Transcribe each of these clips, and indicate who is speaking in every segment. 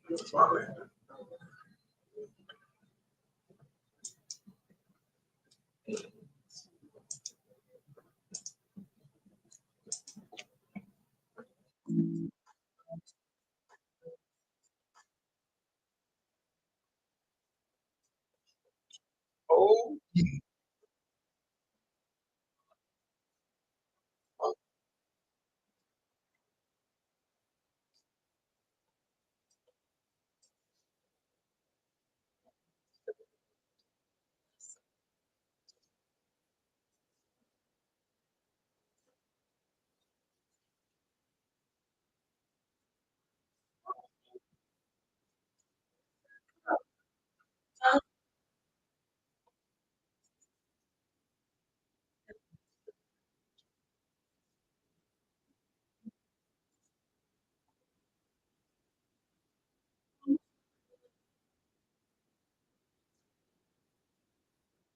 Speaker 1: That's why I landed. Oh, yeah.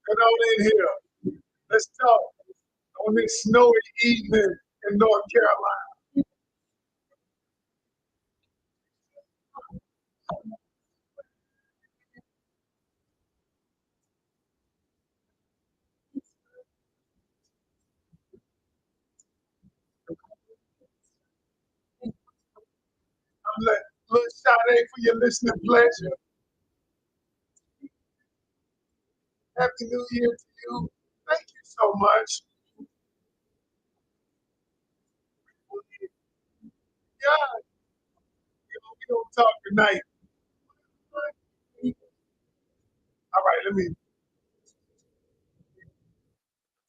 Speaker 1: Get on in here. Let's talk on this snowy evening in North Carolina. I'm like, little Sade for your listening pleasure. Happy New Year to you. Thank you so much. Yeah, we don't talk tonight. All right, let me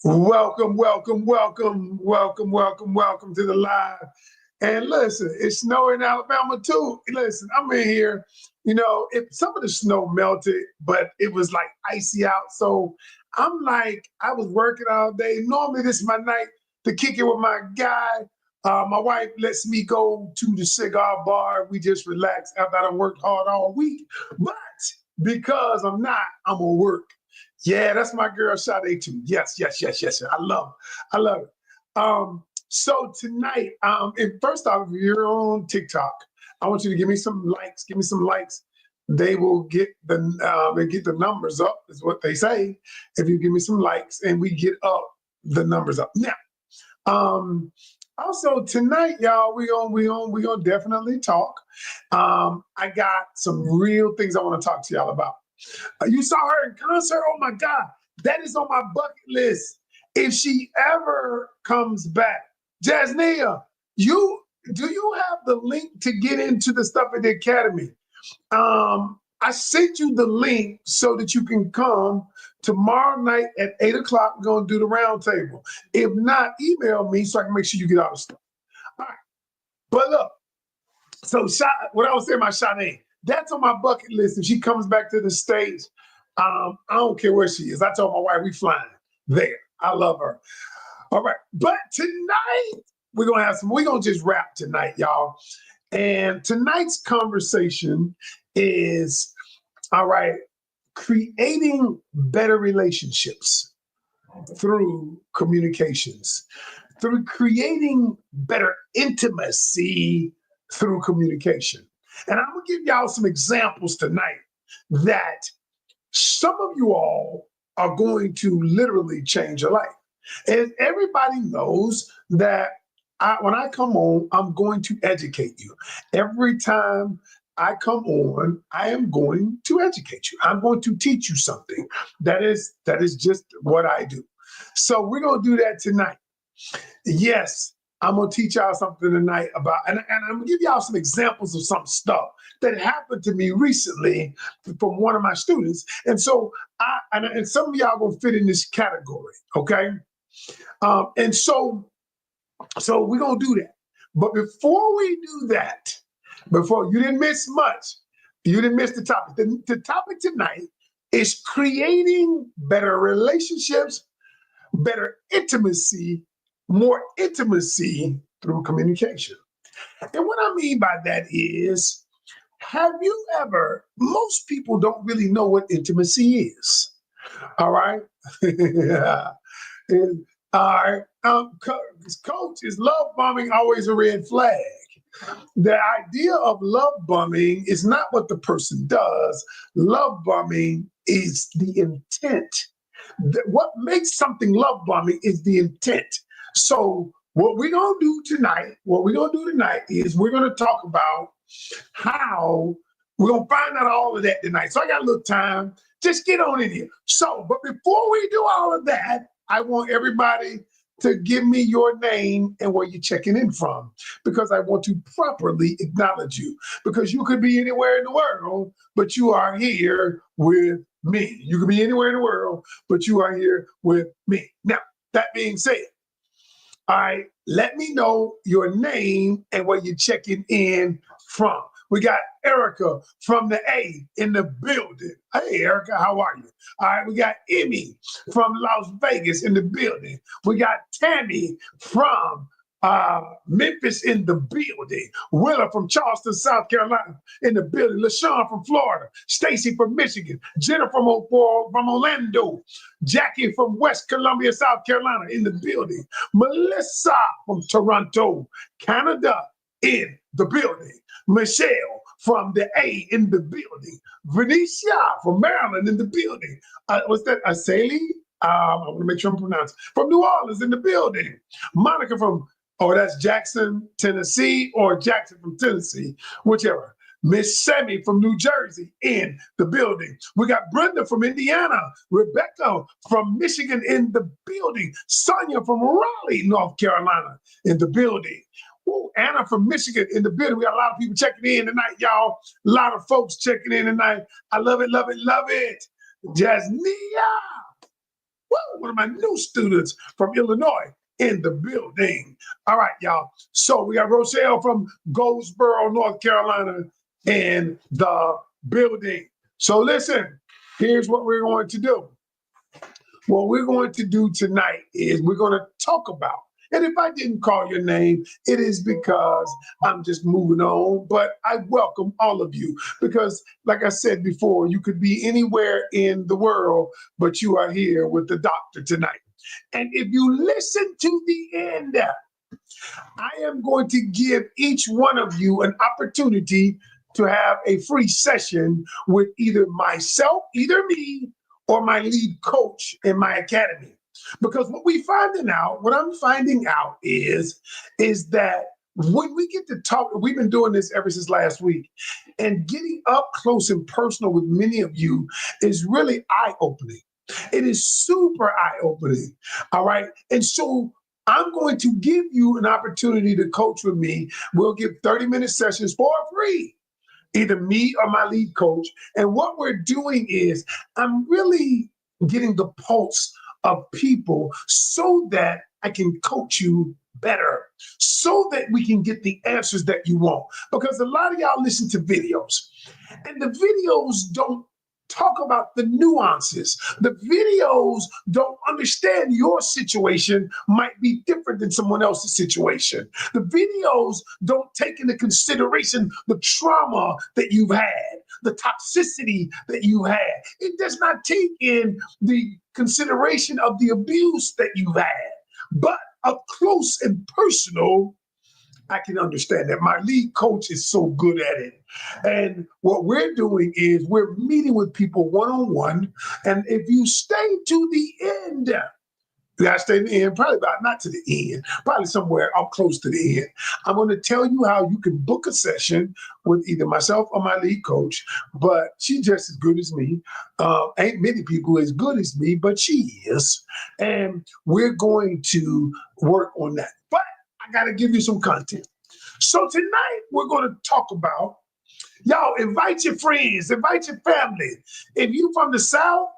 Speaker 1: welcome, welcome, welcome, welcome, welcome, welcome to the live. And listen, it's snowing in Alabama too. Listen, I'm in here. Some of the snow melted, but it was like icy out. So I'm like, I was working all day. Normally, this is my night to kick it with my guy. My wife lets me go to the cigar bar. We just relax after I done worked hard all week. But because I'm not, I'm gonna work. Yeah, that's my girl Sade too. Yes, yes, yes, yes. I love her. I love her. So tonight, and first off, if you're on TikTok, I want you to give me some likes. Give me some likes. They will get the numbers up, is what they say. If you give me some likes and we get up the numbers up. Now, also tonight, y'all, we gonna definitely talk. I got some real things I want to talk to y'all about. You saw her in concert. Oh my God, that is on my bucket list. If she ever comes back, Jasnia, do you have the link to get into the stuff at the academy? I sent you the link so that you can come tomorrow night at 8 o'clock. We're gonna do the round table. If not, email me so I can make sure you get all the stuff. All right. But look, so what I was saying about Sade, that's on my bucket list. If she comes back to the States, I don't care where she is. I told my wife we flying there. I love her. All right. But tonight, we're gonna just rap tonight, y'all. And tonight's conversation is all right, creating better relationships through communications, through creating better intimacy through communication. And I'm gonna give y'all some examples tonight that some of you all are going to literally change your life. And everybody knows that when I come on, I'm going to educate you. Every time I come on, I am going to educate you. I'm going to teach you something. That is just what I do. So we're gonna do that tonight. Yes, I'm gonna teach y'all something tonight about, and I'm gonna give y'all some examples of some stuff that happened to me recently from one of my students. And so and some of y'all gonna fit in this category, okay? And so we're gonna do that. But before we do that, before you didn't miss much, you didn't miss the topic. The topic tonight is creating better relationships, better intimacy, more intimacy through communication. And what I mean by that is, have you ever, most people don't really know what intimacy is. All right. And, all right. Coach, is love bombing always a red flag? The idea of love bombing is not what the person does. Love bombing is the intent. What makes something love bombing is the intent. So what we're gonna do tonight is we're gonna talk about how we're gonna find out all of that tonight. So I got a little time. Just get on in here. So, but before we do all of that, I want everybody to give me your name and where you're checking in from, because I want to properly acknowledge you. Because you could be anywhere in the world, but you are here with me. You could be anywhere in the world, but you are here with me. Now, that being said, all right, let me know your name and where you're checking in from. We got Erica from the A in the building. Hey, Erica, how are you? All right, we got Emmy from Las Vegas in the building. We got Tammy from Memphis in the building. Willa from Charleston, South Carolina in the building. LaShawn from Florida. Stacy from Michigan. Jennifer from Orlando. Jackie from West Columbia, South Carolina in the building. Melissa from Toronto, Canada in the building. Michelle from the A in the building. Venetia from Maryland in the building. What's that? Asali? I want to make sure I'm pronouncing. From New Orleans in the building. Monica from, that's Jackson, Tennessee, or Jackson from Tennessee, whichever. Miss Sammy from New Jersey in the building. We got Brenda from Indiana. Rebecca from Michigan in the building. Sonia from Raleigh, North Carolina in the building. Ooh, Anna from Michigan in the building. We got a lot of people checking in tonight, y'all. A lot of folks checking in tonight. I love it, love it, love it. Jasmia, one of my new students from Illinois in the building. All right, y'all. So we got Rochelle from Goldsboro, North Carolina in the building. So listen, here's what we're going to do. What we're going to do tonight is we're going to talk about, and if I didn't call your name, it is because I'm just moving on, but I welcome all of you because, like I said before, you could be anywhere in the world, but you are here with the doctor tonight. And if you listen to the end, I am going to give each one of you an opportunity to have a free session with either myself, either me, or my lead coach in my academy. Because what I'm finding out is that when we get to talk, we've been doing this ever since last week, and getting up close and personal with many of you is really eye-opening. It is super eye-opening, all right? And so I'm going to give you an opportunity to coach with me. We'll give 30-minute sessions for free, either me or my lead coach. And what we're doing is I'm really getting the pulse of people so that I can coach you better, so that we can get the answers that you want. Because a lot of y'all listen to videos, and the videos don't talk about the nuances. The videos don't understand your situation might be different than someone else's situation. The videos don't take into consideration the trauma that you've had, the toxicity that you had. It does not take in the consideration of the abuse that you've had. But up close and personal, I can understand that. My lead coach is so good at it. And what we're doing is we're meeting with people one-on-one. And if you stay to the end, you gotta stay to the end, probably about not to the end, probably somewhere up close to the end. I'm going to tell you how you can book a session with either myself or my lead coach, but she's just as good as me. Ain't many people as good as me, but she is. And we're going to work on that. But I got to give you some content. So tonight we're going to talk about, y'all invite your friends, invite your family. If you from the South,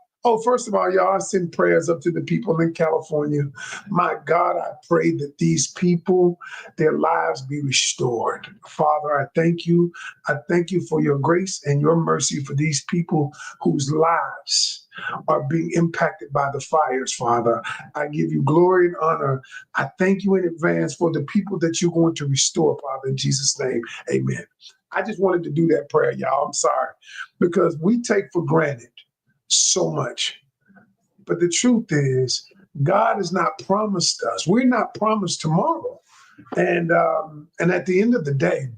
Speaker 1: first of all, y'all, I send prayers up to the people in California. My God, I pray that these people, their lives be restored. Father, I thank you. I thank you for your grace and your mercy for these people whose lives are being impacted by the fires, Father. I give you glory and honor. I thank you in advance for the people that you're going to restore, Father, in Jesus' name, amen. I just wanted to do that prayer, y'all. I'm sorry, because we take for granted so much. But the truth is, God has not promised us. We're not promised tomorrow. And at the end of the day,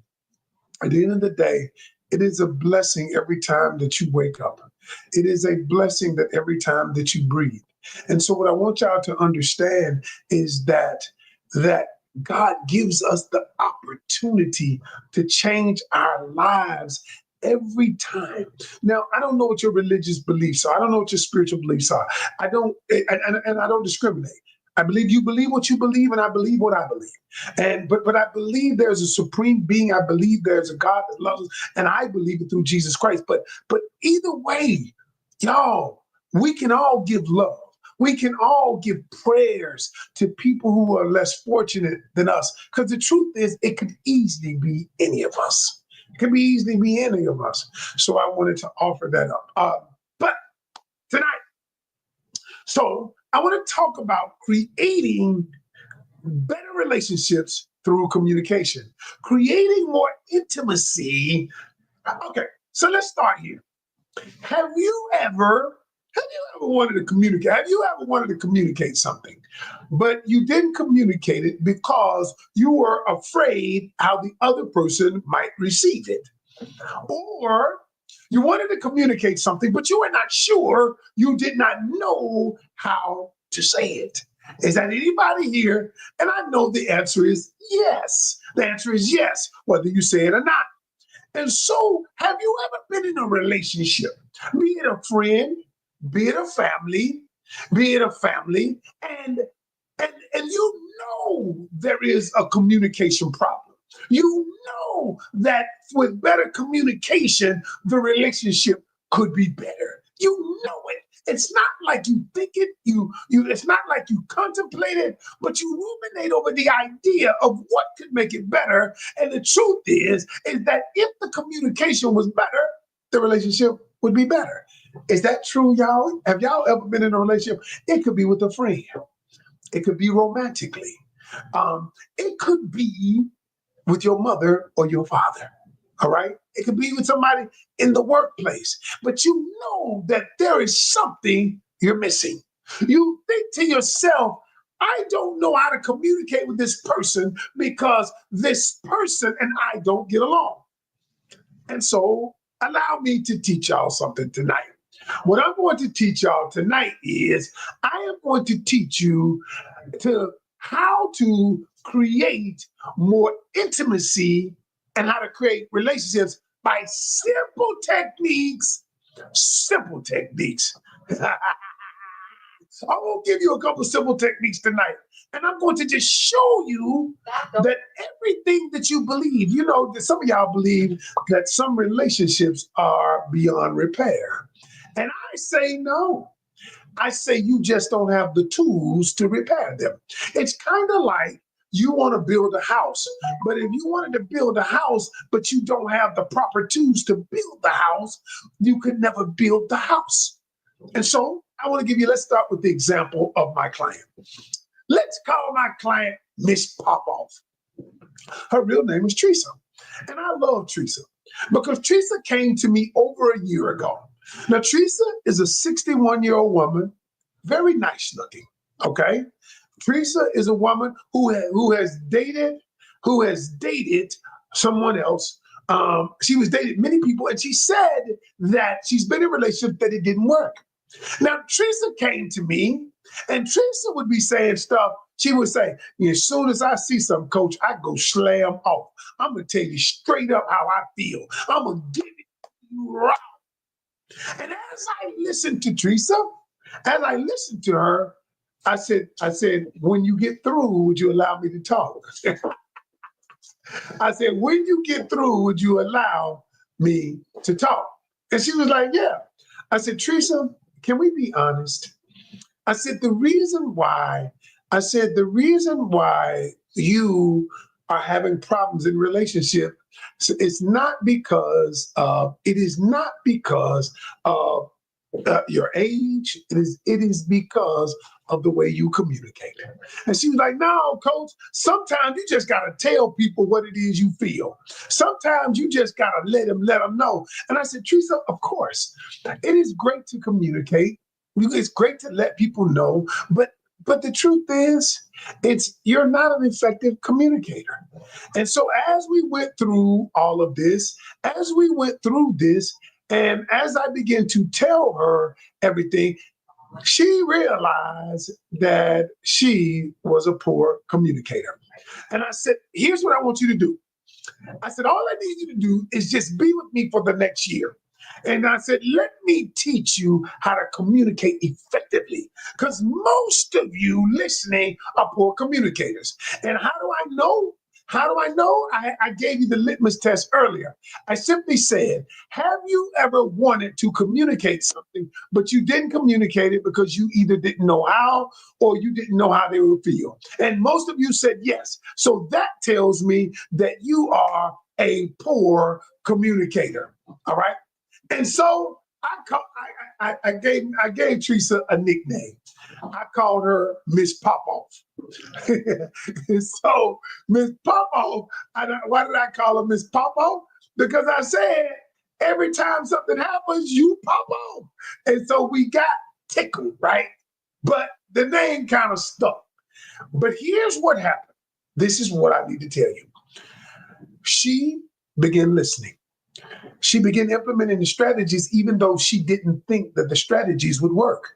Speaker 1: at the end of the day, it is a blessing every time that you wake up. It is a blessing that every time that you breathe. And so what I want y'all to understand is that God gives us the opportunity to change our lives every time. Now, I don't know what your religious beliefs are. I don't know what your spiritual beliefs are. I don't, and I don't discriminate. I believe you believe what you believe, and I believe what I believe. But I believe there's a supreme being. I believe there's a God that loves us, and I believe it through Jesus Christ. But either way, y'all, we can all give love. We can all give prayers to people who are less fortunate than us. Because the truth is, it could easily be any of us. It could be easily be any of us. So I wanted to offer that up. But tonight, so I want to talk about creating better relationships through communication, creating more intimacy. Okay, so let's start here. Have you ever wanted to communicate? Have you ever wanted to communicate something, but you didn't communicate it because you were afraid how the other person might receive it? Or you wanted to communicate something, but you were not sure, you did not know how to say it. Is that anybody here? And I know the answer is yes. The answer is yes, whether you say it or not. And so, have you ever been in a relationship, be it a friend, be it a family, and you know there is a communication problem. You know that with better communication, the relationship could be better. You know it. It's not like you think it, it's not like you contemplate it, but you ruminate over the idea of what could make it better. And the truth is that if the communication was better, the relationship would be better. Is that true, y'all? Have y'all ever been in a relationship? It could be with a friend. It could be romantically. It could be with your mother or your father. All right. It could be with somebody in the workplace, but you know that there is something you're missing. You think to yourself, I don't know how to communicate with this person because this person and I don't get along. And so allow me to teach y'all something tonight. What I'm going to teach y'all tonight is I am going to teach you to how to create more intimacy and how to create relationships by simple techniques. Simple techniques. I will give you a couple simple techniques tonight. And I'm going to just show you that everything that you believe, you know, that some of y'all believe that some relationships are beyond repair. And I say no. I say you just don't have the tools to repair them. It's kind of like you want to build a house, but if you wanted to build a house, but you don't have the proper tools to build the house, you could never build the house. And so I want to give you, let's start with the example of my client. Let's call my client Miss Popoff. Her real name is Tresa. And I love Tresa because Tresa came to me over a year ago. Now, Tresa is a 61-year-old woman, very nice looking, okay? Tresa is a woman who has dated someone else. She was dated many people, and she said that she's been in a relationship that it didn't work. Now, Tresa came to me, and Tresa would be saying stuff. She would say, as soon as I see some coach, I go slam off. I'm going to tell you straight up how I feel. I'm going to give it to you right. And as I listened to Tresa, as I listened to her, I said, when you get through, would you allow me to talk? I said, when you get through, would you allow me to talk? And she was like, yeah. I said, Tresa, can we be honest? I said, the reason why you are having problems in relationship, it is not because of your age. It is because of the way you communicate. And she was like, no, coach, sometimes you just got to tell people what it is you feel. Sometimes you just got to let them know. And I said, Tresa, of course, it is great to communicate. It's great to let people know, but But the truth is, you're not an effective communicator. And so as we went through all of this, as we went through this, and as I began to tell her everything, she realized that she was a poor communicator. And I said, here's what I want you to do. I said, all I need you to do is just be with me for the next year. And I said, let me teach you how to communicate effectively. Because most of you listening are poor communicators. And how do I know? How do I know? I gave you the litmus test earlier. I simply said, have you ever wanted to communicate something, but you didn't communicate it because you either didn't know how or you didn't know how they would feel? And most of you said yes. So that tells me that you are a poor communicator. All right. And so I gave Tresa a nickname. I called her Miss Popoff. So Miss Popoff, why did I call her Miss Popoff? Because I said every time something happens, you pop off. And so we got tickled, right? But the name kind of stuck. But here's what happened. This is what I need to tell you. She began listening. She began implementing the strategies, even though she didn't think that the strategies would work.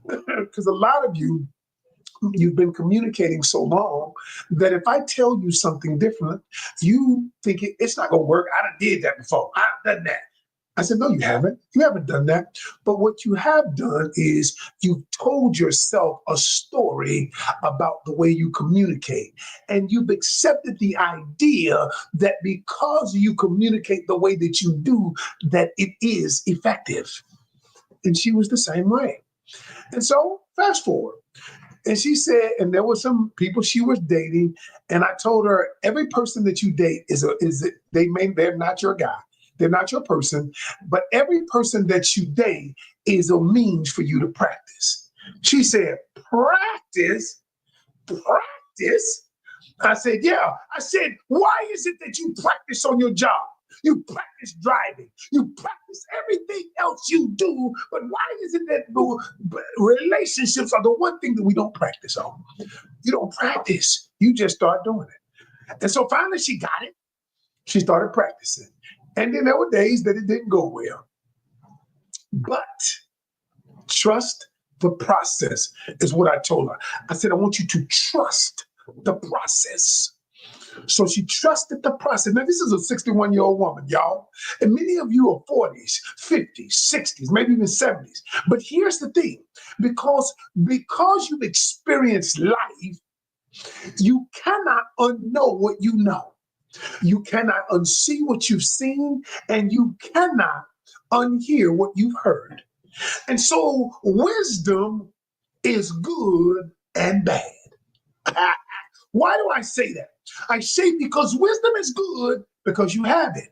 Speaker 1: Because a lot of you've been communicating so long that if I tell you something different, you think it's not going to work. I done did that before. I've done that. I said, no, you haven't. You haven't done that. But what you have done is you've told yourself a story about the way you communicate. And you've accepted the idea that because you communicate the way that you do, that it is effective. And she was the same way. And so fast forward. And she said, and there were some people she was dating, and I told her, every person that you date they're not your guy. They're not your person, but every person that you date is a means for you to practice. She said, practice? Practice? I said, yeah. I said, why is it that you practice on your job? You practice driving. You practice everything else you do. But why is it that relationships are the one thing that we don't practice on? You don't practice. You just start doing it. And so finally she got it. She started practicing. And then there were days that it didn't go well. But trust the process is what I told her. I said, I want you to trust the process. So she trusted the process. Now, this is a 61-year-old woman, y'all. And many of you are 40s, 50s, 60s, maybe even 70s. But here's the thing. Because you've experienced life, you cannot unknow what you know. You cannot unsee what you've seen, and you cannot unhear what you've heard. And so wisdom is good and bad. Why do I say that? I say because wisdom is good because you have it.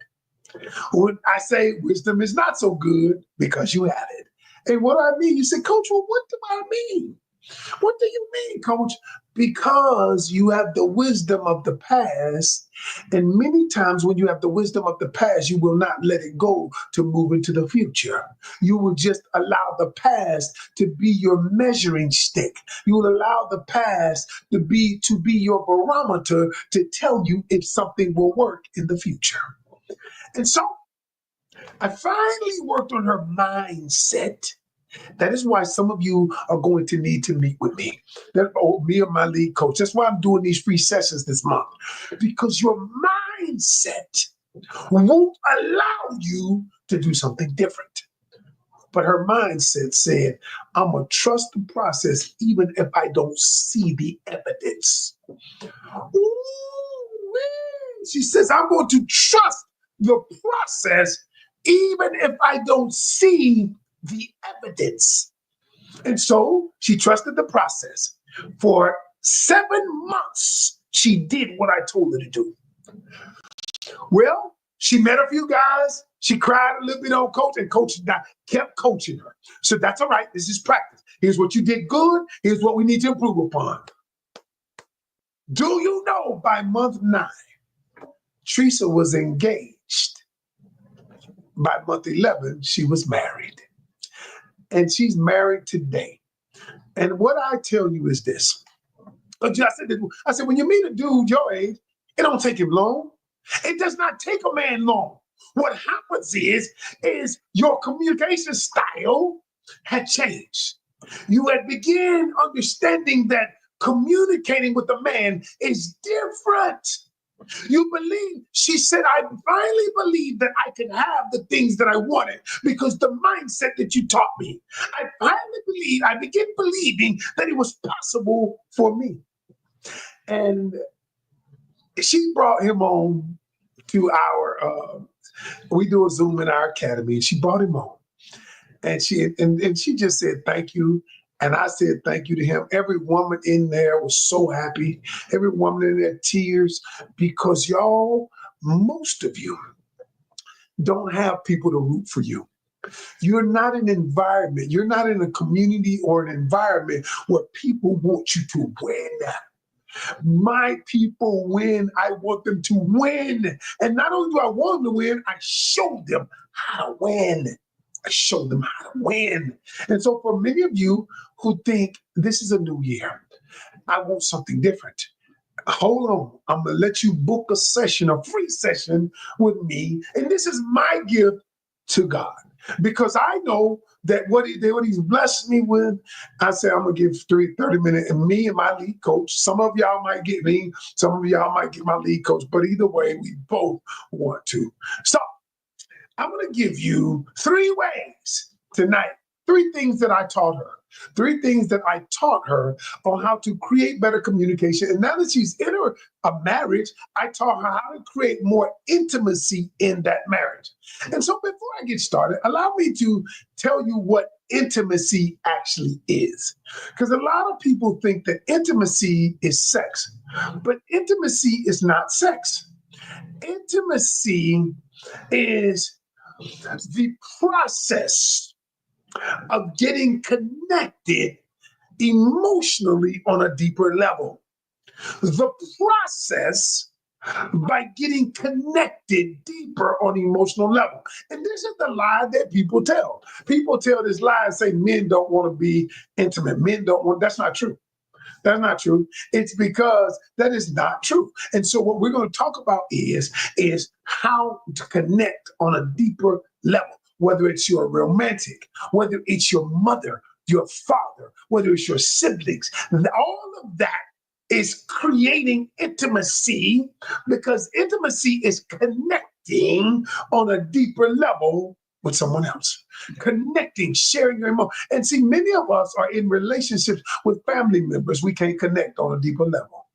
Speaker 1: When I say wisdom is not so good because you have it. And what do I mean? You say, Coach, well, what do I mean? What do you mean, Coach? Because you have the wisdom of the past. And many times when you have the wisdom of the past, you will not let it go to move into the future. You will just allow the past to be your measuring stick. You will allow the past to be your barometer to tell you if something will work in the future. And so I finally worked on her mindset. That is why some of you are going to need to meet with me. Me or my lead coach. That's why I'm doing these free sessions this month. Because your mindset won't allow you to do something different. But her mindset said, I'm going to trust the process even if I don't see the evidence. Ooh, she says, I'm going to trust the process even if I don't see the evidence. And so she trusted the process. For 7 months, she did what I told her to do. Well, she met a few guys. She cried a little bit on Coach, and Coach kept coaching her. So that's all right. This is practice. Here's what you did good. Here's what we need to improve upon. Do you know by month 9, Tresa was engaged. By month 11, she was married. And she's married today. And what I tell you is this. I said, when you meet a dude your age, it don't take him long. It does not take a man long. What happens is your communication style had changed. You had begun understanding that communicating with a man is different. You believe, she said, I finally believe that I can have the things that I wanted because the mindset that you taught me. I began believing that it was possible for me. And she brought him on to we do a Zoom in our academy, and she brought him on. And she just said, thank you. And I said, thank you to him. Every woman in there was so happy. Every woman in there, tears, because y'all, most of you don't have people to root for you. You're not you're not in a community or an environment where people want you to win. My people win. I want them to win. And not only do I want them to win, I show them how to win. I show them how to win. And so for many of you who think this is a new year, I want something different. Hold on. I'm going to let you book a session, a free session with me. And this is my gift to God. Because I know that what he's blessed me with, I said, I'm going to give 30 minutes, and me and my lead coach. Some of y'all might get me, some of y'all might get my lead coach, but either way, we both want to. So I'm going to give you 3 ways tonight, 3 things that I taught her. 3 things that I taught her on how to create better communication. And now that she's in a marriage, I taught her how to create more intimacy in that marriage. And so before I get started, allow me to tell you what intimacy actually is. Because a lot of people think that intimacy is sex, but intimacy is not sex. Intimacy is the process of getting connected emotionally on a deeper level. The process by getting connected deeper on an emotional level. And this is the lie that people tell. People tell this lie and say men don't want to be intimate. Men don't want, that's not true. That's not true. It's because that is not true. And so what we're going to talk about is how to connect on a deeper level, whether it's your romantic, whether it's your mother, your father, whether it's your siblings. All of that is creating intimacy, because intimacy is connecting on a deeper level with someone else, connecting, sharing your emotion. And see, many of us are in relationships with family members. We can't connect on a deeper level.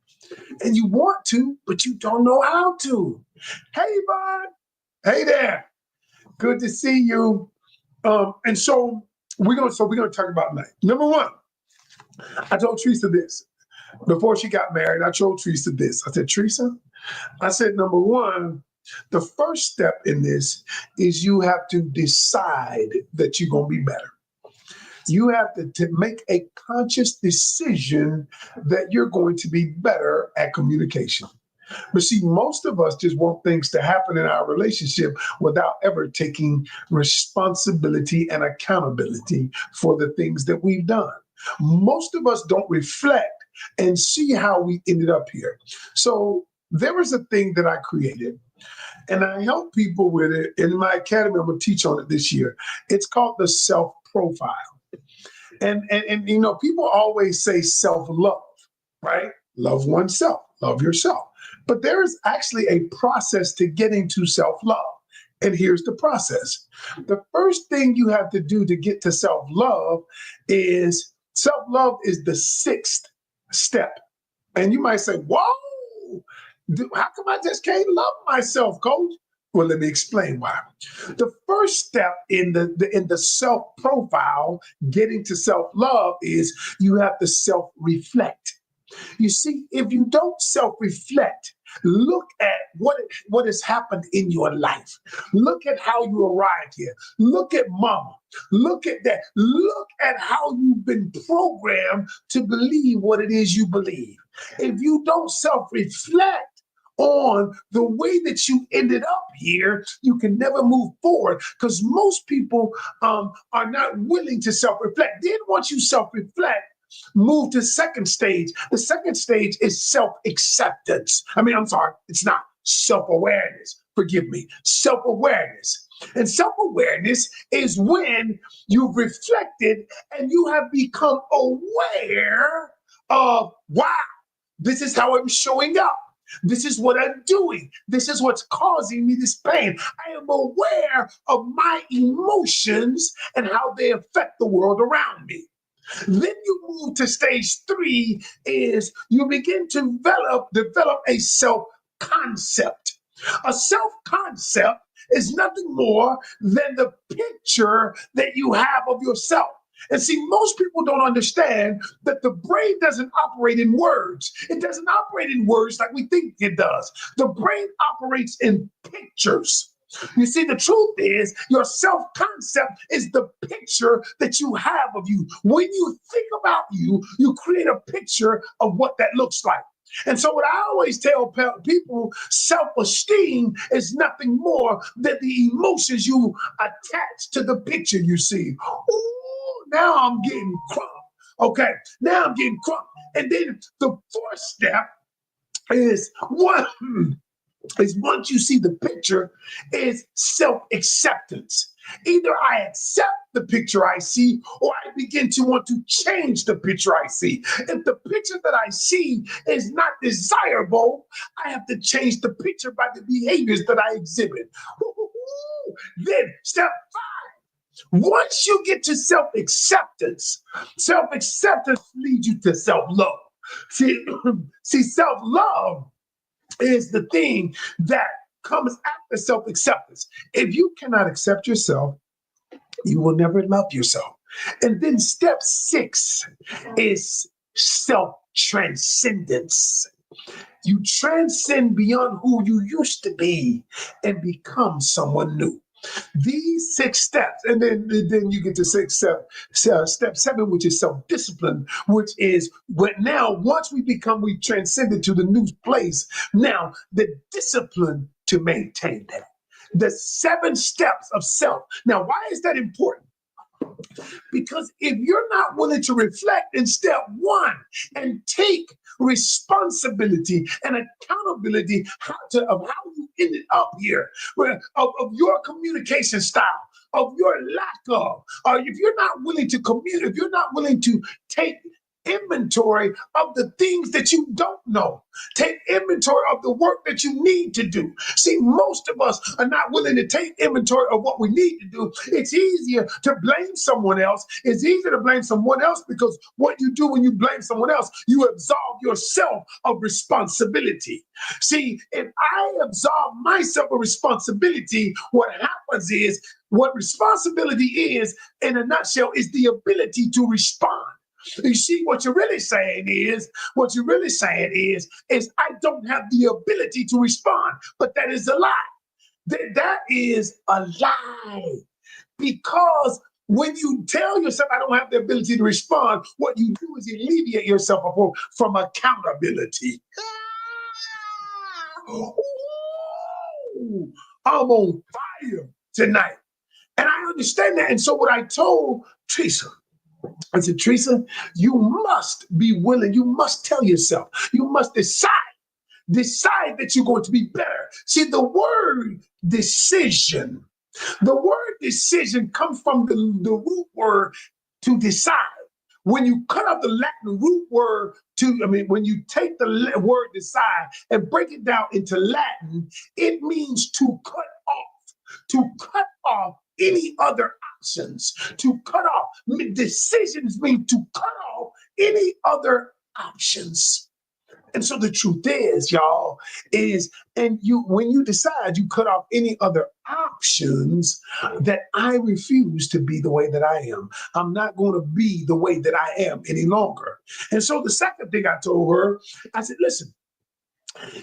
Speaker 1: And you want to, but you don't know how to. Hey, Vaughn. Hey there. Good to see you. And so we're gonna talk about tonight. Number 1, I told Tresa this before she got married. I told Tresa this. I said, Tresa, I said, number 1, the first step in this is you have to decide that you're going to be better. You have to make a conscious decision that you're going to be better at communication. But see, most of us just want things to happen in our relationship without ever taking responsibility and accountability for the things that we've done. Most of us don't reflect and see how we ended up here. So there was a thing that I created, and I help people with it in my academy. I'm going to teach on it this year. It's called the self-profile. And you know, people always say self-love, right? Love oneself, love yourself. But there is actually a process to getting to self-love. And here's the process. The first thing you have to do to get to self-love is the 6th step. And you might say, whoa, how come I just can't love myself, coach? Well, let me explain why. The first step in the self-profile, getting to self-love, is you have to self-reflect. You see, if you don't self-reflect, look at what has happened in your life. Look at how you arrived here. Look at mama. Look at that. Look at how you've been programmed to believe what it is you believe. If you don't self-reflect on the way that you ended up here, you can never move forward because most people are not willing to self-reflect. Then once you self-reflect, move to second stage. The second stage is self-acceptance. I'm sorry, it's not self-awareness. Forgive me, self-awareness. And self-awareness is when you've reflected and you have become aware of, wow, this is how I'm showing up. This is what I'm doing. This is what's causing me this pain. I am aware of my emotions and how they affect the world around me. Then you move to stage 3 is you begin to develop a self-concept. A self-concept is nothing more than the picture that you have of yourself. And see, most people don't understand that the brain doesn't operate in words. It doesn't operate in words like we think it does. The brain operates in pictures. You see, the truth is your self-concept is the picture that you have of you. When you think about you, you create a picture of what that looks like. And so what I always tell people, self-esteem is nothing more than the emotions you attach to the picture you see. Ooh, now I'm getting crump. Okay, now I'm getting crump. And then the fourth step is once you see the picture, is self-acceptance. Either I accept the picture I see or I begin to want to change the picture I see. If the picture that I see is not desirable, I have to change the picture by the behaviors that I exhibit. Then step 5. Once you get to self-acceptance leads you to self-love. See, self-love is the thing that comes after self-acceptance. If you cannot accept yourself, you will never love yourself. And then step 6 is self-transcendence. You transcend beyond who you used to be and become someone new. These 6 steps, and then you get to step 7, which is self-discipline, which is what now, once we transcended to the new place, now the discipline to maintain that. The 7 steps of self. Now, why is that important? Because if you're not willing to reflect in step 1 and take responsibility and accountability of how you ended up here, of your communication style, of your lack of, or if you're not willing to communicate, if you're not willing to take inventory of the things that you don't know. Take inventory of the work that you need to do. See, most of us are not willing to take inventory of what we need to do. It's easier to blame someone else. It's easier to blame someone else because what you do when you blame someone else, you absolve yourself of responsibility. See, if I absolve myself of responsibility, what happens is, what responsibility is, in a nutshell, is the ability to respond. You see, what you're really saying is, I don't have the ability to respond. But that is a lie. That is a lie. Because when you tell yourself, I don't have the ability to respond, what you do is alleviate yourself from accountability. Ooh, I'm on fire tonight. And I understand that. And so what I told Tresa, I said, Tresa, you must be willing. You must tell yourself. You must decide that you're going to be better. See, the word decision comes from the root word to decide. When you cut out the Latin root word when you take the word decide and break it down into Latin, it means to cut off any other options. To cut off. Decisions mean to cut off any other options. And so the truth is, y'all, when you decide, you cut off any other options, that I refuse to be the way that I am. I'm not going to be the way that I am any longer. And so the second thing I told her, I said, listen,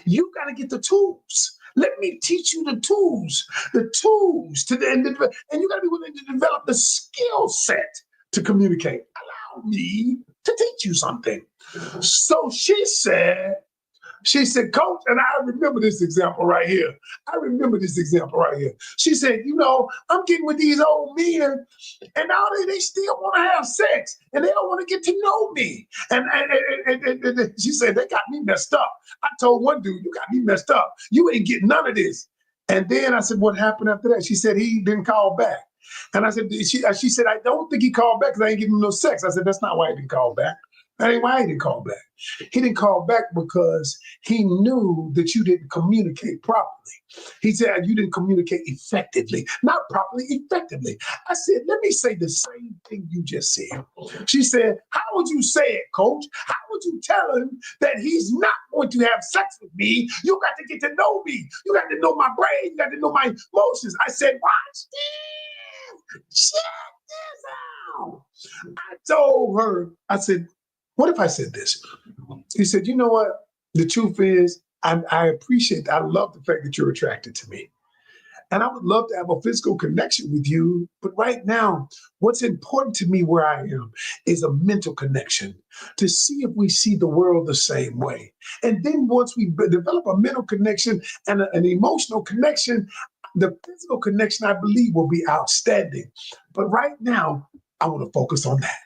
Speaker 1: you got to get the tools. Let me teach you the tools to the individual. And you got to be willing to develop the skill set to communicate. Allow me to teach you something. So she said, She said, Coach, and I remember this example right here. I remember this example right here. She said, I'm getting with these old men, and now they still want to have sex, and they don't want to get to know me. And she said, they got me messed up. I told one dude, you got me messed up. You ain't getting none of this. And then I said, what happened after that? She said, he didn't call back. And I said, she said, I don't think he called back because I ain't giving him no sex. I said, that's not why he didn't call back. That ain't why he didn't call back. He didn't call back because he knew that you didn't communicate properly. He said you didn't communicate effectively, not properly, effectively. I said, let me say the same thing you just said. She said, how would you say it, Coach? How would you tell him that he's not going to have sex with me? You got to get to know me. You got to know my brain. You got to know my emotions. I said, watch this. Check this out. I told her, I said, what if I said this? He said, you know what? The truth is, I appreciate that. I love the fact that you're attracted to me. And I would love to have a physical connection with you. But right now, what's important to me where I am is a mental connection to see if we see the world the same way. And then once we develop a mental connection and an emotional connection, the physical connection, I believe, will be outstanding. But right now, I want to focus on that.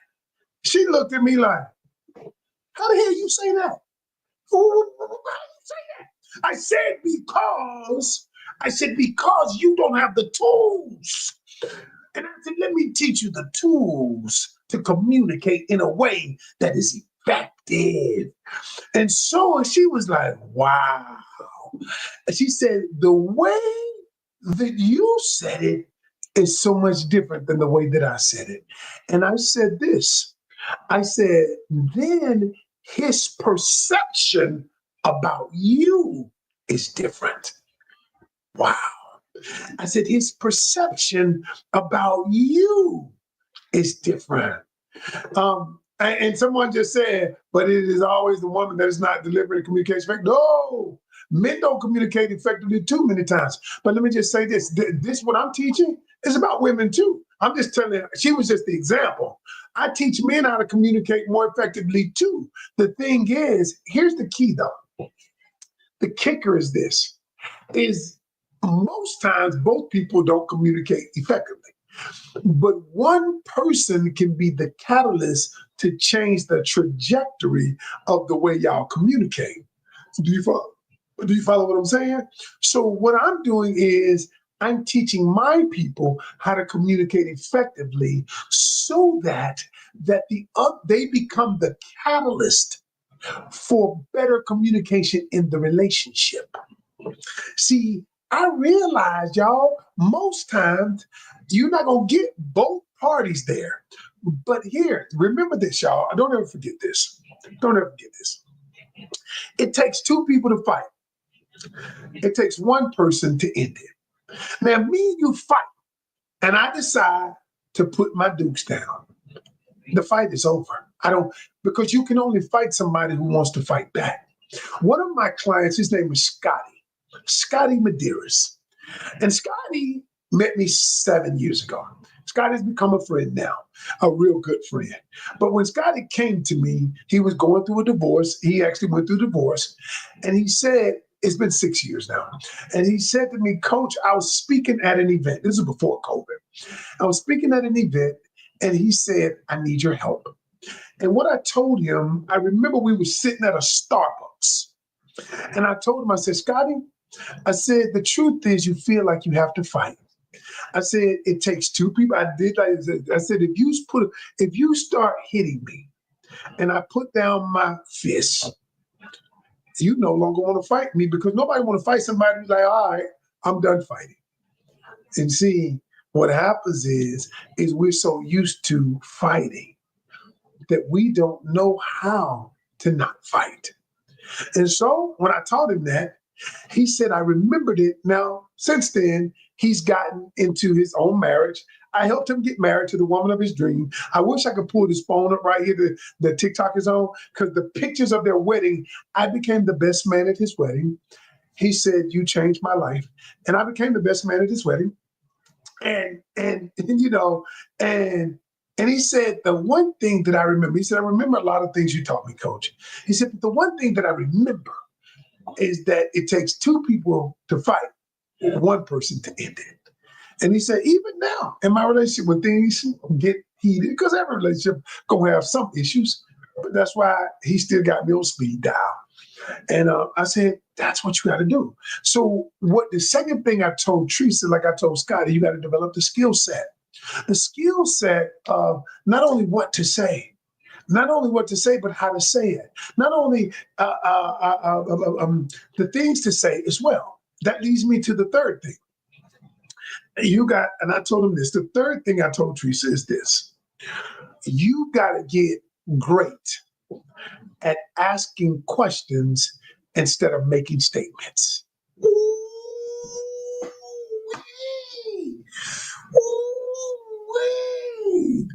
Speaker 1: She looked at me like, how the hell you say that? How you say that? I said, because you don't have the tools. And I said, let me teach you the tools to communicate in a way that is effective. And so she was like, wow. And she said, the way that you said it is so much different than the way that I said it. And I said this, I said, then his perception about you is different. Wow. I said, his perception about you is different. And someone just said, but it is always the woman that is not delivering communication. No, men don't communicate effectively too many times. But let me just say this, what I'm teaching is about women too. I'm just telling you, she was just the example. I teach men how to communicate more effectively too. The thing is, here's the key though. The kicker is this, is most times both people don't communicate effectively. But one person can be the catalyst to change the trajectory of the way y'all communicate. Do you follow what I'm saying? So what I'm doing is I'm teaching my people how to communicate effectively so that they become the catalyst for better communication in the relationship. See, I realize, y'all, most times you're not going to get both parties there. But here, remember this, y'all. Don't ever forget this. Don't ever forget this. It takes two people to fight. It takes one person to end it. Now, me and you fight, and I decide to put my dukes down. The fight is over. Because you can only fight somebody who wants to fight back. One of my clients, his name is Scotty Medeiros. And Scotty met me 7 years ago. Scotty's become a friend now, a real good friend. But when Scotty came to me, he was going through a divorce. He actually went through divorce. And he said, it's been 6 years now. And he said to me, Coach, I was speaking at an event. This is before COVID. I was speaking at an event, and he said, I need your help. And what I told him, I remember we were sitting at a Starbucks. And I told him, I said, Scotty, I said, the truth is you feel like you have to fight. I said, it takes two people. I said, if you start hitting me and I put down my fist, you no longer want to fight me because nobody want to fight somebody who's like, all right, I'm done fighting. And see, what happens is we're so used to fighting that we don't know how to not fight. And so when I taught him that, he said, I remembered it. Now, since then, he's gotten into his own marriage. I helped him get married to the woman of his dream. I wish I could pull his phone up right here, the TikTok is on, because the pictures of their wedding, I became the best man at his wedding. He said, you changed my life. And I became the best man at his wedding. And he said, the one thing that I remember, he said, I remember a lot of things you taught me, Coach. He said, but the one thing that I remember is that it takes two people to fight, one person to end it. And he said, even now in my relationship, when things get heated, because every relationship gonna have some issues, but that's why he still got me on speed dial. And I said, that's what you got to do. So what the second thing I told Tresa, like I told Scotty, you got to develop the skill set of not only what to say, not only what to say, but how to say it. Not only the things to say as well. That leads me to the third thing. And I told him this, the third thing I told Tresa is this. You got to get great at asking questions instead of making statements. Ooh-wee. Ooh-wee.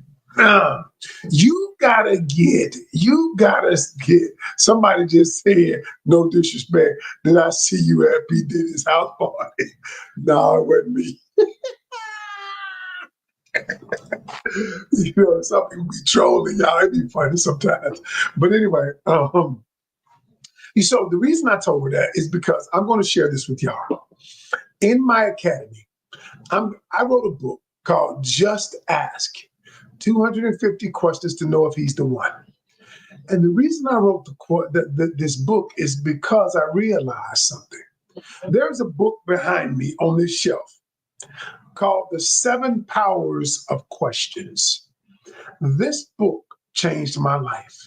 Speaker 1: You gotta get, somebody just said, no disrespect, did I see you at P. Diddy's house party? No, it wasn't me. You know, some people be trolling y'all. It be funny sometimes. But anyway, so the reason I told her that is because I'm going to share this with y'all. In my academy, I wrote a book called Just Ask, 250 Questions to Know If He's the One. And the reason I wrote this book is because I realized something. There's a book behind me on this shelf called The 7 Powers of Questions. This book changed my life.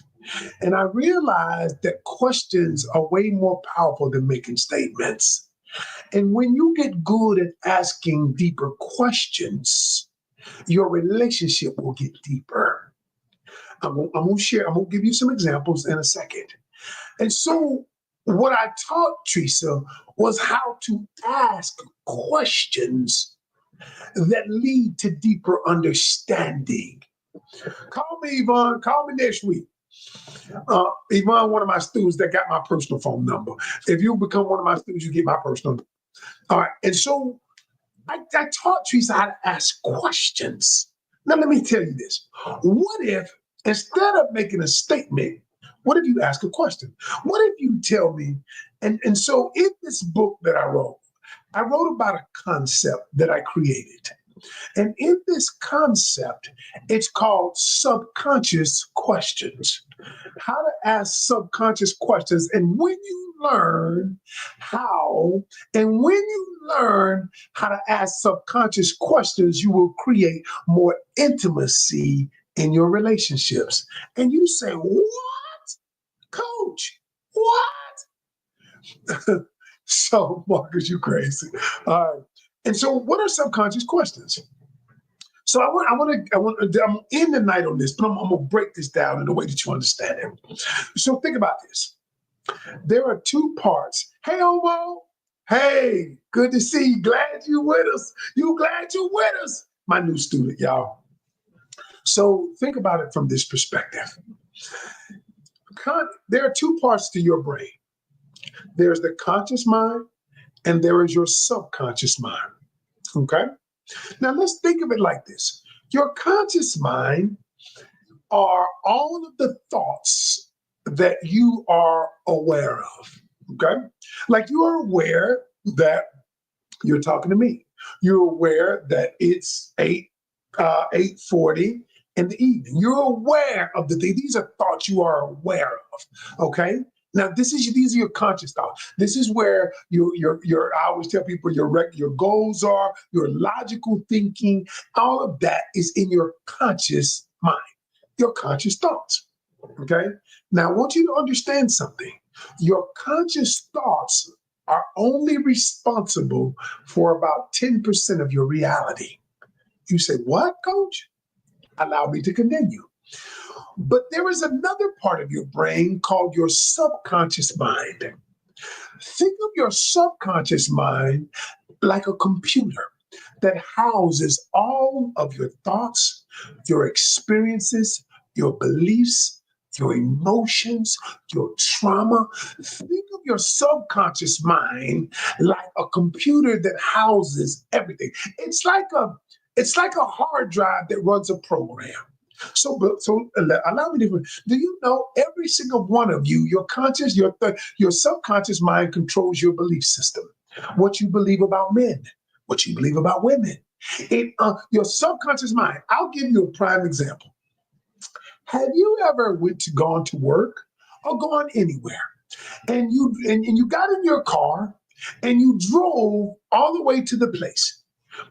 Speaker 1: And I realized that questions are way more powerful than making statements. And when you get good at asking deeper questions, your relationship will get deeper. I'm going to give you some examples in a second. And so what I taught Tresa was how to ask questions that lead to deeper understanding. Call me, Yvonne. Call me next week. Yvonne, one of my students that got my personal phone number. If you become one of my students, you get my personal number. All right. And so I taught Tresa how to ask questions. Now, let me tell you this. What if, instead of making a statement, what if you ask a question? What if you tell me, and so in this book that I wrote about a concept that I created. And in this concept, it's called subconscious questions. How to ask subconscious questions. And when you learn how to ask subconscious questions, you will create more intimacy in your relationships. And you say, what? Coach, what? So, Marcus, you crazy. And so what are subconscious questions? So I'm in the night on this, but I'm gonna break this down in a way that you understand it. So think about this. There are 2 parts. Hey, Omo. Hey, good to see you. Glad you with us. You glad you with us? My new student, y'all. So think about it from this perspective. There are 2 parts to your brain. There's the conscious mind and there is your subconscious mind. Okay? Now let's think of it like this. Your conscious mind are all of the thoughts that you are aware of. Okay? Like you are aware that you're talking to me. You're aware that it's 8:40 in the evening. You're aware of the thing. These are thoughts you are aware of. Okay? Now, these are your conscious thoughts. This is where I always tell people your goals are, your logical thinking, all of that is in your conscious mind, your conscious thoughts. Okay. Now, I want you to understand something. Your conscious thoughts are only responsible for about 10% of your reality. You say, what, coach? Allow me to continue. But there is another part of your brain called your subconscious mind. Think of your subconscious mind like a computer that houses all of your thoughts, your experiences, your beliefs, your emotions, your trauma. Think of your subconscious mind like a computer that houses everything. It's like a hard drive that runs a program. Allow me to. Do you know every single one of you, your conscious, your subconscious mind controls your belief system. What you believe about men, what you believe about women. Your subconscious mind. I'll give you a prime example. Have you ever gone to work or gone anywhere, and you got in your car and you drove all the way to the place,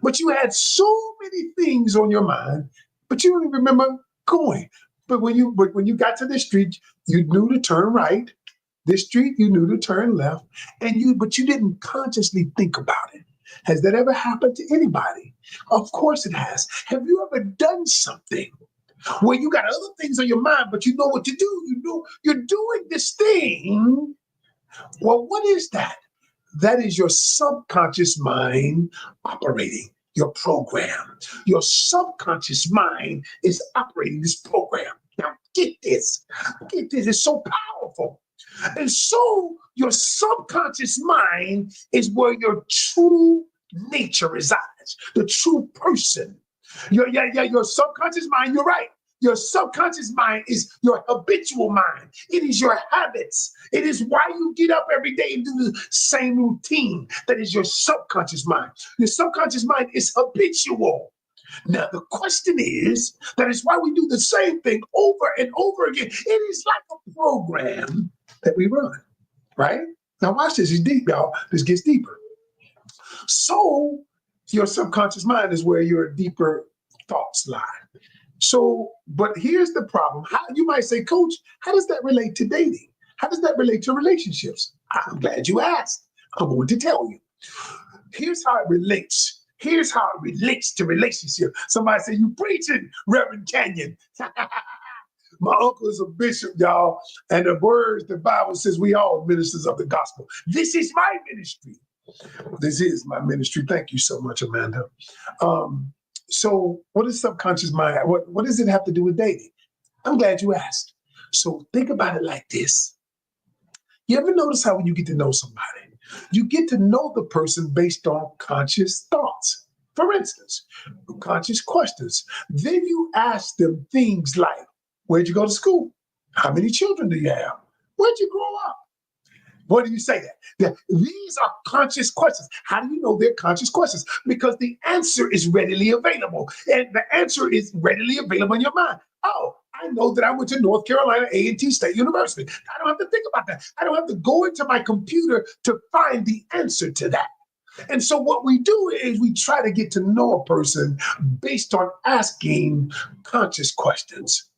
Speaker 1: but you had so many things on your mind, but you don't even remember going. But when you got to the street, you knew to turn right. This street, you knew to turn left, but you didn't consciously think about it. Has that ever happened to anybody? Of course it has. Have you ever done something where you got other things on your mind, but you know what to do? You know you're doing this thing. Well, what is that? That is your subconscious mind operating your program. Your subconscious mind is operating this program. Now, get this. Get this. It's so powerful. And so, your subconscious mind is where your true nature resides, the true person. Your subconscious mind, you're right. Your subconscious mind is your habitual mind. It is your habits. It is why you get up every day and do the same routine. That is your subconscious mind. Your subconscious mind is habitual. Now, the question is, that is why we do the same thing over and over again. It is like a program that we run, right? Now, watch this. It's deep, y'all. This gets deeper. So, your subconscious mind is where your deeper thoughts lie. So, but here's the problem. You might say, Coach, how does that relate to dating? How does that relate to relationships? I'm glad you asked. I'm going to tell you. Here's how it relates. Here's how it relates to relationship. Somebody say, you preaching, Reverend Canion. My uncle is a bishop, y'all. And the Bible says we all ministers of the gospel. This is my ministry. This is my ministry. Thank you so much, Amanda. So what is subconscious mind? What does it have to do with dating? I'm glad you asked. So think about it like this. You ever notice how when you get to know somebody, you get to know the person based on conscious thoughts? For instance, conscious questions. Then you ask them things like, where'd you go to school? How many children do you have? Where'd you grow up? What do you say that? These are conscious questions. How do you know they're conscious questions? Because the answer is readily available. And the answer is readily available in your mind. Oh, I know that I went to North Carolina A&T State University. I don't have to think about that. I don't have to go into my computer to find the answer to that. And so what we do is we try to get to know a person based on asking conscious questions.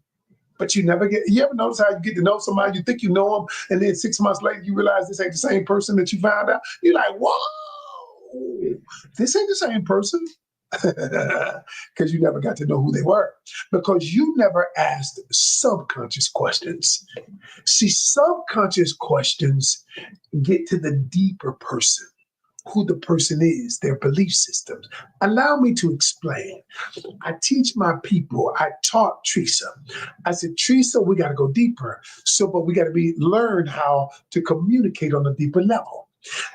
Speaker 1: But you ever notice how you get to know somebody, you think you know them, and then 6 months later you realize this ain't the same person that you found out? You're like, whoa, this ain't the same person. Because you never got to know who they were. Because you never asked subconscious questions. See, subconscious questions get to the deeper person, who the person is, their belief systems. Allow me to explain. I teach my people, I taught Tresa. I said, Tresa, we got to go deeper. But we got to learn how to communicate on a deeper level.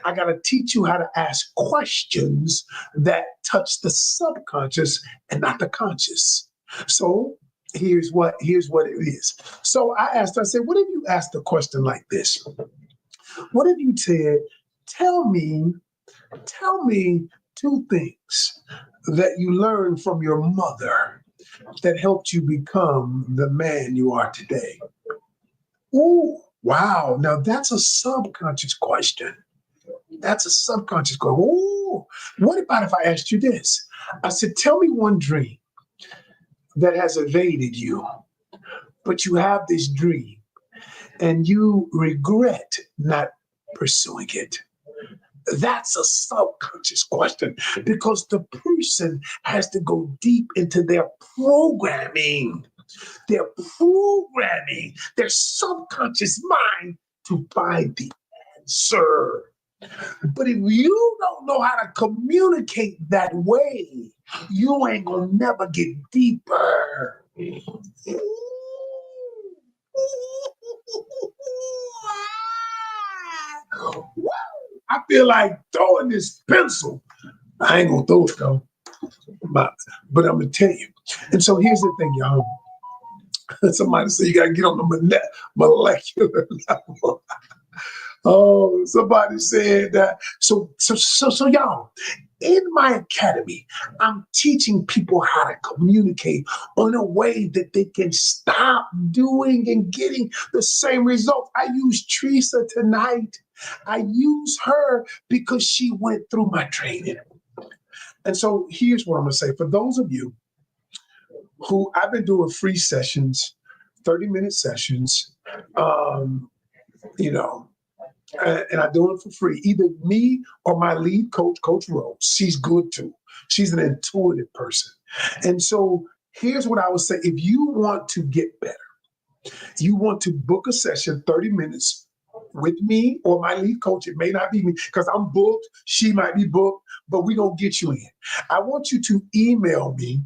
Speaker 1: I got to teach you how to ask questions that touch the subconscious and not the conscious. So here's what it is. So I asked her, I said, what if you asked a question like this? What if you said, tell me 2 things that you learned from your mother that helped you become the man you are today? Ooh, wow. Now that's a subconscious question. That's a subconscious question. Ooh, what about if I asked you this? I said, tell me 1 dream that has evaded you, but you have this dream and you regret not pursuing it. That's a subconscious question because the person has to go deep into their programming, their subconscious mind to find the answer. But if you don't know how to communicate that way, you ain't gonna never get deeper. I feel like throwing this pencil. I ain't gonna throw it though, but I'm gonna tell you. And so here's the thing, y'all. Somebody said you got to get on the molecular level. Oh, somebody said that. So, y'all, in my academy, I'm teaching people how to communicate in a way that they can stop doing and getting the same result. I use Tresa tonight. I use her because she went through my training. And so here's what I'm going to say. For those of you who I've been doing free sessions, 30-minute sessions, you know, and I do it for free. Either me or my lead coach, Coach Rose. She's good too. She's an intuitive person. And so here's what I would say. If you want to get better, you want to book a session, 30 minutes with me or my lead coach. It may not be me because I'm booked. She might be booked, but we're going to get you in. I want you to email me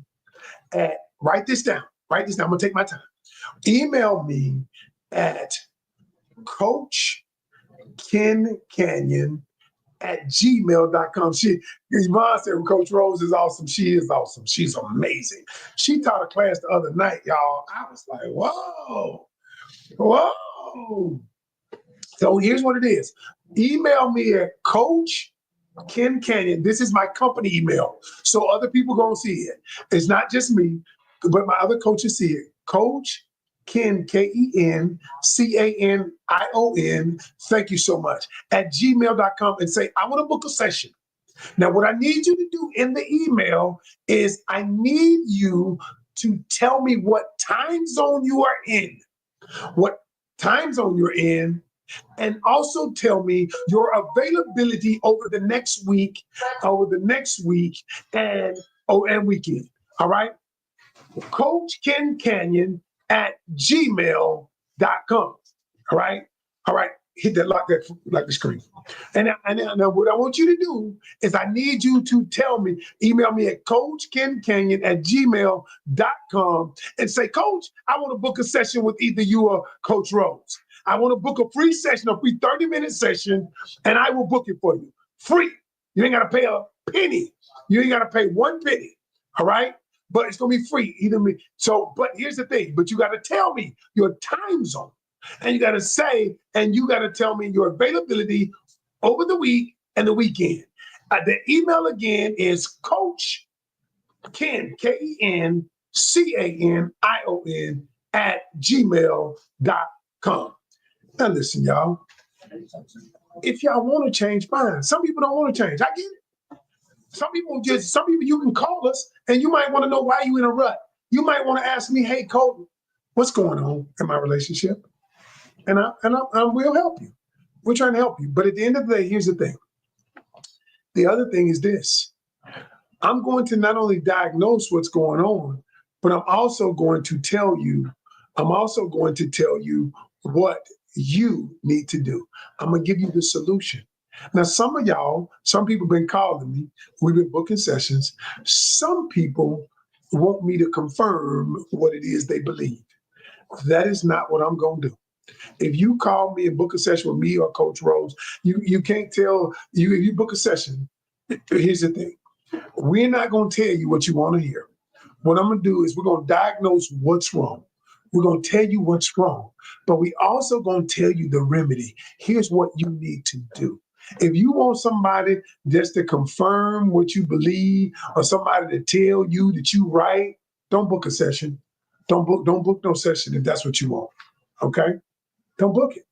Speaker 1: at, write this down. Write this down. I'm going to take my time. Email me at Coach Ken Canion at gmail.com. Yvonne said Coach Rose is awesome. She is awesome. She's amazing. She taught a class the other night, y'all. I was like, whoa. So here's what it is. Email me at Coach Ken Canion. This is my company email. So other people gonna see it. It's not just me, but my other coaches see it. Coach Ken, Kencanion, thank you so much, at gmail.com, and say, I want to book a session. Now, what I need you to do in the email is I need you to tell me what time zone you are in, what time zone you're in, and also tell me your availability over the next week, and weekend. All right? Coach Ken Canion at gmail.com. All right. Hit that like the screen. And now what I want you to do is I need you to tell me, email me at coachkencanion at gmail.com and say, Coach, I want to book a session with either you or Coach Rose. I want to book a free session, a free 30-minute session, and I will book it for you. Free. You ain't got to pay a penny. You ain't got to pay 1 penny. All right. But it's gonna be free, either me. So, but here's the thing, but you gotta tell me your time zone. And you gotta say, and you gotta tell me your availability over the week and the weekend. The email again is Coach Ken, Kencanion, at gmail.com. Now listen, y'all. If y'all want to change, fine. Some people don't want to change. I get it. Some people you can call us and you might want to know why you in a rut. You might want to ask me, hey, Coach, what's going on in my relationship? And I will help you. We're trying to help you. But at the end of the day, here's the thing. The other thing is this. I'm going to not only diagnose what's going on, but I'm also going to tell you what you need to do. I'm going to give you the solution. Now, some people been calling me. We've been booking sessions. Some people want me to confirm what it is they believe. That is not what I'm going to do. If you call me and book a session with me or Coach Rose, you can't tell you. If you book a session, here's the thing. We're not going to tell you what you want to hear. What I'm going to do is we're going to diagnose what's wrong. We're going to tell you what's wrong, but we also going to tell you the remedy. Here's what you need to do. If you want somebody just to confirm what you believe or somebody to tell you that you right, don't book a session. Don't book no session if that's what you want. Okay? Don't book it.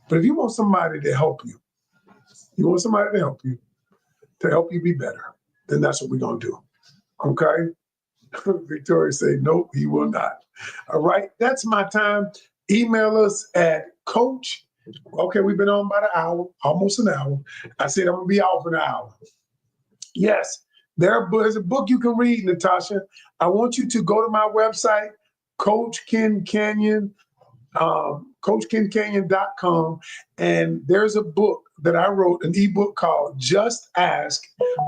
Speaker 1: But if you want somebody to help you, to help you be better, then that's what we're going to do. Okay? Victoria said, nope, he will not. All right, that's my time. Email us at Coach. Okay, we've been on about an hour, almost an hour. I said I'm going to be off in an hour. Yes, there's a book you can read, Natasha. I want you to go to my website, Coach Ken Canion, coachkencanion.com, and there's a book that I wrote, an ebook called Just Ask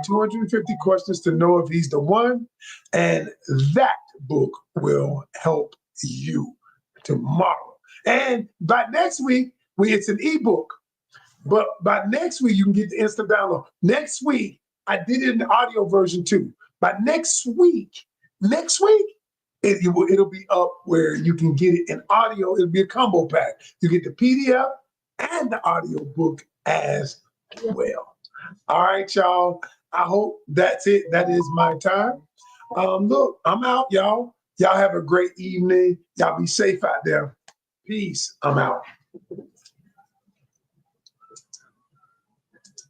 Speaker 1: 250 Questions to Know If He's the One, and that book will help you tomorrow. And by next week, it's an ebook, but by next week, you can get the instant download. Next week, I did it in the audio version too. By next week, It'll be up where you can get it in audio. It'll be a combo pack. You get the PDF and the audio book as well. All right, y'all. I hope that's it. That is my time. Look, I'm out, y'all. Y'all have a great evening. Y'all be safe out there. Peace. I'm out.